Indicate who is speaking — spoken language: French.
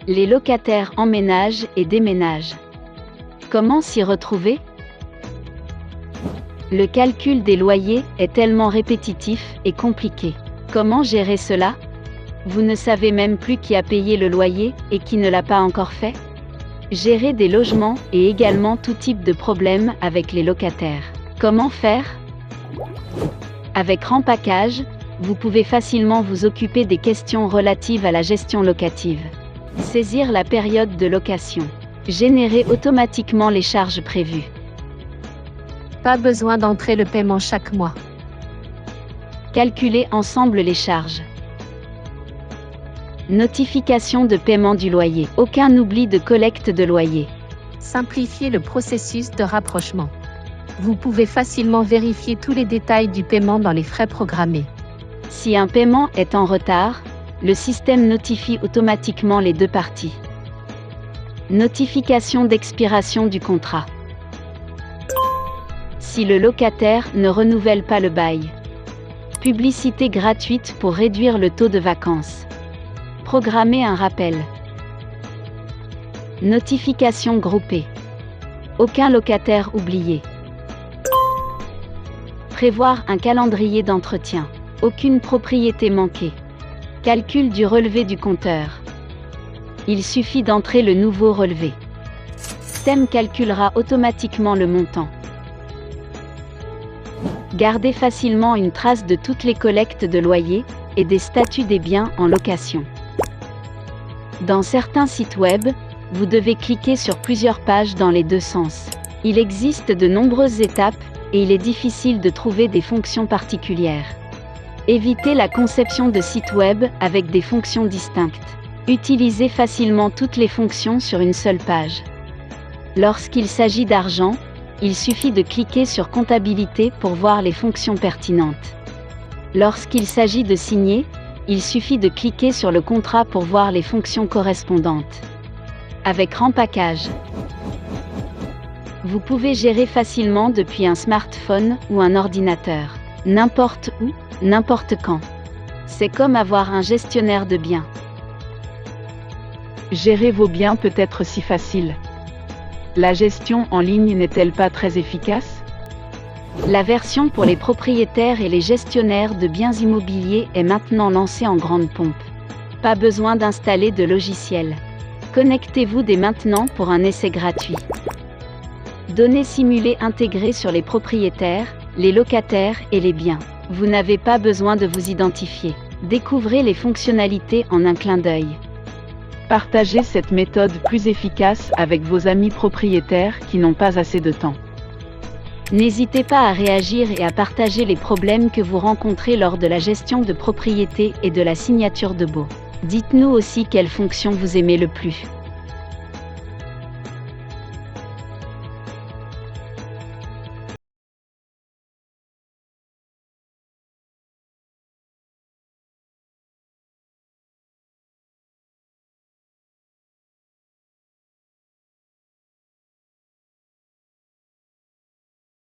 Speaker 1: Les locataires emménagent et déménagent. Comment s'y retrouver? Le calcul des loyers est tellement répétitif et compliqué. Comment gérer cela? Vous ne savez même plus qui a payé le loyer et qui ne l'a pas encore fait? Gérer des logements et également tout type de problèmes avec les locataires. Comment faire? Avec Rempackage, vous pouvez facilement vous occuper des questions relatives à la gestion locative. Saisir la période de location. Générer automatiquement les charges prévues.
Speaker 2: Pas besoin d'entrer le paiement chaque mois.
Speaker 1: Calculer ensemble les charges. Notification de paiement du loyer. Aucun oubli de collecte de loyer.
Speaker 2: Simplifier le processus de rapprochement. Vous pouvez facilement vérifier tous les détails du paiement dans les frais programmés.
Speaker 1: Si un paiement est en retard, le système notifie automatiquement les deux parties. Notification d'expiration du contrat. Si le locataire ne renouvelle pas le bail. Publicité gratuite pour réduire le taux de vacances. Programmer un rappel. Notification groupée. Aucun locataire oublié. Prévoir un calendrier d'entretien. Aucune propriété manquée. Calcul du relevé du compteur. Il suffit d'entrer le nouveau relevé. Système calculera automatiquement le montant. Gardez facilement une trace de toutes les collectes de loyers et des statuts des biens en location. Dans certains sites web, vous devez cliquer sur plusieurs pages dans les deux sens. Il existe de nombreuses étapes et il est difficile de trouver des fonctions particulières. Évitez la conception de sites web avec des fonctions distinctes. Utilisez facilement toutes les fonctions sur une seule page. Lorsqu'il s'agit d'argent, il suffit de cliquer sur Comptabilité pour voir les fonctions pertinentes. Lorsqu'il s'agit de signer, il suffit de cliquer sur le contrat pour voir les fonctions correspondantes. Avec Rempackage, vous pouvez gérer facilement depuis un smartphone ou un ordinateur. N'importe où, n'importe quand. C'est comme avoir un gestionnaire de biens.
Speaker 3: Gérer vos biens peut être si facile. La gestion en ligne n'est-elle pas très efficace?
Speaker 1: La version pour les propriétaires et les gestionnaires de biens immobiliers est maintenant lancée en grande pompe. Pas besoin d'installer de logiciel. Connectez-vous dès maintenant pour un essai gratuit. Données simulées intégrées sur les propriétaires, les locataires et les biens. Vous n'avez pas besoin de vous identifier. Découvrez les fonctionnalités en un clin d'œil.
Speaker 3: Partagez cette méthode plus efficace avec vos amis propriétaires qui n'ont pas assez de temps.
Speaker 1: N'hésitez pas à réagir et à partager les problèmes que vous rencontrez lors de la gestion de propriété et de la signature de baux. Dites-nous aussi quelle fonction vous aimez le plus.